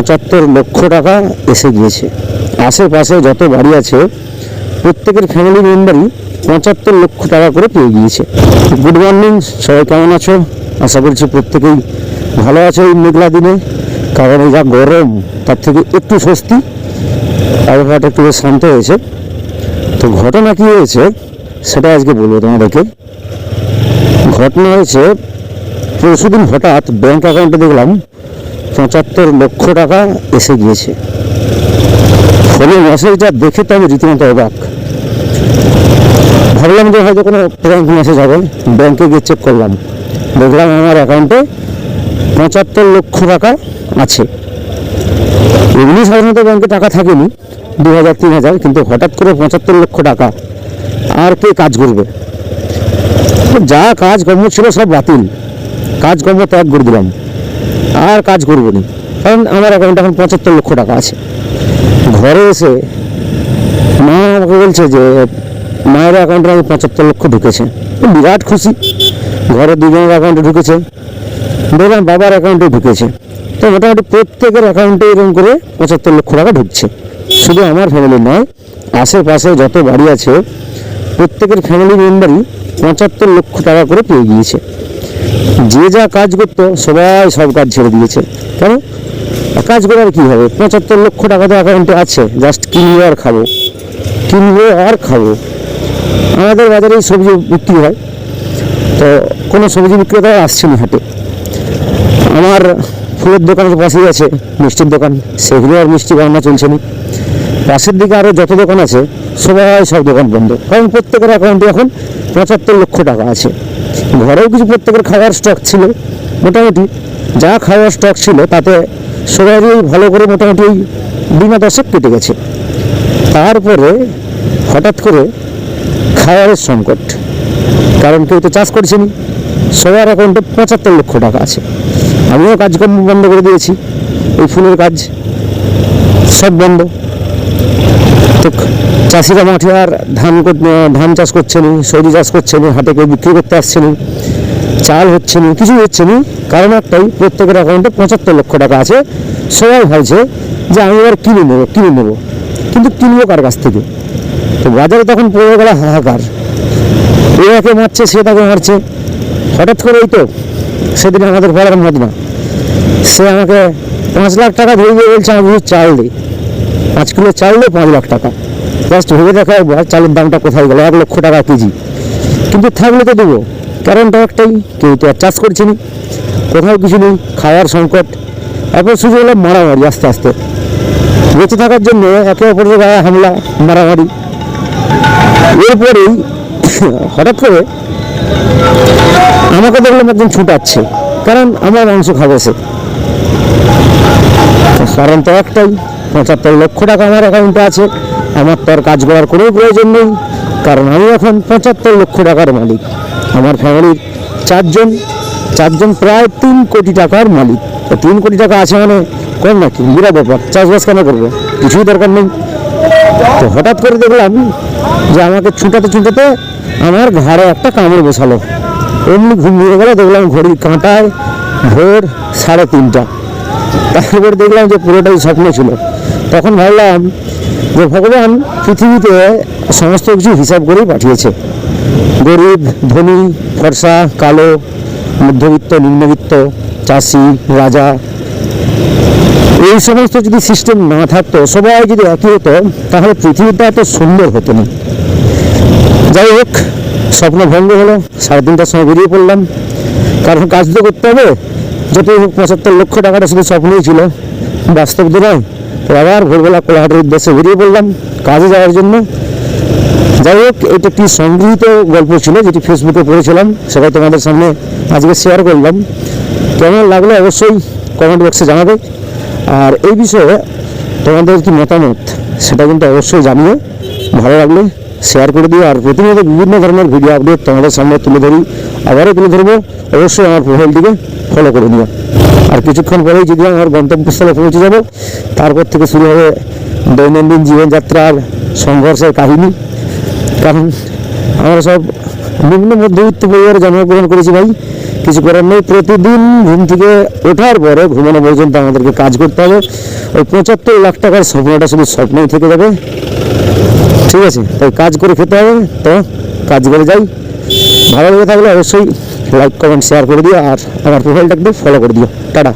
75 লক্ষ টাকা এসে গিয়েছে। আশেপাশে যত বাড়ি আছে প্রত্যেকের ফ্যামিলি মেম্বারই 75 লক্ষ টাকা করে পেয়ে গিয়েছে। গুড মর্নিং, সবাই কেমন আছো? আশা করছি প্রত্যেকেই ভালো আছো এই মেঘলা দিনে। কারণ এই যা গরম তার থেকে একটু স্বস্তি, আবহাওয়াটা একটু বেশ শান্ত হয়েছে। তো ঘটনা কি হয়েছে সেটা আজকে বলবো তোমাদেরকে। ঘটনা হয়েছে পরশুদিন হঠাৎ ব্যাংক অ্যাকাউন্টে দেখলাম 75 লক্ষ টাকা এসে গিয়েছে। ফোনের মেসেজটা দেখে তো আমি রীতিমতো অবাক। ভাবলাম যে হয়তো কোনো ব্যাংক মেসেজ হবে, ব্যাংকে গিয়ে চেক করলাম, দেখলাম আমার অ্যাকাউন্টে 75 লক্ষ টাকা আছে। এমনি সাধারণত ব্যাংকে টাকা থাকেনি 2000-3000, কিন্তু হঠাৎ করে 75 লক্ষ টাকা আর কে কাজ করবে? যা কাজকর্ম ছিল সব বাতিল, কাজকর্ম ত্যাগ করে দিলাম, আর কাজ করবো না। কারণ আমার অ্যাকাউন্টে এখন 75 লক্ষ টাকা আছে। ঘরে এসে মা আমাকে বলছে যে মায়ের অ্যাকাউন্টে আমি 75 লক্ষ ঢুকেছে। বিরাট খুশি। ঘরে দুজনের অ্যাকাউন্টে ঢুকেছে, দেখলাম বাবার অ্যাকাউন্টে ঢুকেছে। তো মোটামুটি প্রত্যেকের অ্যাকাউন্টে এরকম করে 75 লক্ষ টাকা ঢুকছে। শুধু আমার ফ্যামিলি নয়, আশেপাশে যত বাড়ি আছে প্রত্যেকের ফ্যামিলি মেম্বারই 75 লক্ষ টাকা করে পেয়ে গিয়েছে। যে যা কাজ করতো সবাই সব কাজ ছেড়ে দিয়েছে। কেন? কাজ করে আর কী হবে? 75 লক্ষ টাকা তো অ্যাকাউন্টে আছে, জাস্ট কিনবো আর খাবো, কিনবো আর খাবো। আমাদের বাজারে সবজি বিক্রি হয়, তো কোনো সবজি বিক্রেতা আসছে না হাটে। আমার ফুলের দোকানের পাশেই আছে মিষ্টির দোকান, সেগুলো আর মিষ্টি বান্না চলছে না। পাশের দিকে আরও যত দোকান আছে সবাই সব দোকান বন্ধ, কারণ প্রত্যেকের অ্যাকাউন্টে এখন 75 লক্ষ টাকা আছে। ঘরেও কিছু প্রত্যেকের খাওয়ার স্টক ছিল, মোটামুটি যা খাওয়ার স্টক ছিল তাতে সবারই ভালো করে মোটামুটি বিমা দশক কেটে গেছে। তারপরে হঠাৎ করে খাওয়ারের সংকট, কারণ কেউ তো চাষ করছে না, সবার অ্যাকাউন্টে 75 লক্ষ টাকা আছে। আমিও কাজকর্ম বন্ধ করে দিয়েছি, এই ফুলের কাজ সব বন্ধ। তো চাষিরা মাঠে আর ধান চাষ করছে না, সবজি চাষ করছে না, হাটে কেউ বিক্রি করতে আসছে না, চাল হচ্ছে না, কিছু হচ্ছে না। কারণ একটাই, প্রত্যেকের অ্যাকাউন্টে 75 লক্ষ টাকা আছে। সবাই ভাবছে যে আমি এবার কিনে নেবো, কিন্তু কিনবো কার কাছ থেকে? তো বাজারে তখন পড়ে গেল হাহাকার, একে মারছে সে তাকে মারছে। হঠাৎ করে এই তো সেদিন আমাদের পাড়ার মদনা, সে আমাকে 5 লাখ টাকা ধরে দিয়ে বলছে আমি চাল দিই, 5 কিলো চাল দিই 5 লাখ টাকা। জাস্ট ভেবে দেখা চালের দামটা কোথায় গেল, 1 লক্ষ টাকা কেজি। কিন্তু থাকলে তো দেবো, কারণটা একটাই, কেউ তো আর চাষ করছে না, কোথাও কিছু নেই, খাওয়ার সংকট। এরপর শুরু হলো মারামারি, আস্তে আস্তে বেঁচে থাকার জন্য একে অপরের গায়ে হামলা, মারামারি। এরপরেই হঠাৎ করে আমাকে দেখলাম একজন ছুটাচ্ছে, কারণ আমার মাংস খাবে সে। কারণ তো একটাই, 75 লক্ষ টাকা আমার অ্যাকাউন্টে আছে, আমার তো আর কাজ করার কোনো প্রয়োজন নেই, কারণ আমি এখন 75 লক্ষ টাকার মালিক। আমার ফ্যামিলির চারজন প্রায় 3 কোটি টাকার মালিক। তো 3 কোটি টাকা আছে মানে কম নাকি? বিরাট ব্যাপার। চাষবাস কেন করবো? কিছুই দরকার নেই। তো হঠাৎ করে দেখলাম যে আমাকে ছুটাতে আমার ঘাড়ে একটা কামড় বসালো। এমনি ঘুমিয়ে গেল, দেখলাম ঘড়ির কাঁটায় ভোর 3:30। তারপর দেখলাম যে পুরোটাই স্বপ্ন ছিল। তখন ভাবলাম যে ভগবান পৃথিবীতে সমস্ত কিছু হিসাব করেই পাঠিয়েছে। গরিব, ধনী, ফর্সা, কালো, মধ্যবিত্ত, নিম্নবিত্ত, চাষি, রাজা, এই সমস্ত যদি সিস্টেম না থাকতো, সবাই যদি একই হতো, তাহলে পৃথিবীটা এত সুন্দর হতো না। যাই হোক, স্বপ্ন ভঙ্গ হলো। 3:30টার সময় বেরিয়ে পড়লাম, কারণ কাজ তো করতে হবে। যতই হোক 75 লক্ষ টাকাটা শুধু স্বপ্নই ছিল, বাস্তব তো নয়। তো আবার ভোরবেলা কোলাহাটের উদ্দেশ্যে বেরিয়ে পড়লাম কাজে যাওয়ার জন্য। যাই হোক, এটা একটি সংগৃহীত গল্প ছিল, যেটি ফেসবুকে পড়েছিলাম, সেটাই তোমাদের সামনে আজকে শেয়ার করলাম। কেমন লাগলো অবশ্যই কমেন্ট বক্সে জানাবে। আর এই বিষয়ে তোমাদের কি মতামত সেটা কিন্তু অবশ্যই জানিও। ভালো লাগলে শেয়ার করে দিও। আর প্রতিনিয়ত বিভিন্ন ধরনের ভিডিও আপডেট তোমাদের সামনে তুলে ধরি, আবারও তুলে ধরবো। অবশ্যই আমার প্রোফাইলটিকে ফলো করে নিও। আর কিছুক্ষণ পরেই যদি আমার গন্তব্যস্থলে পৌঁছে যাব, তারপর থেকে শুরু হবে দৈনন্দিন জীবনযাত্রার সংঘর্ষের কাহিনী। কারণ আমরা সব নিম্ন মধ্যবিত্ত পরিবারে জন্মগ্রহণ করেছি ভাই, কিছু করার নেই। প্রতিদিন ঘুম থেকে ওঠার পরে ঘুমানো পর্যন্ত আমাদেরকে কাজ করতে হবে। ওই 75 লাখ টাকার স্বপ্নটা শুধু স্বপ্নই থেকে যাবে, ঠিক আছে? তাই কাজ করে খেতে হবে, তো কাজ করে যাই। ভালো লেগে থাকলে অবশ্যই লাইক কমেন্ট শেয়ার করে দিও, আর আমার প্রোফাইলটা একটু ফলো করে দিও। টাটা।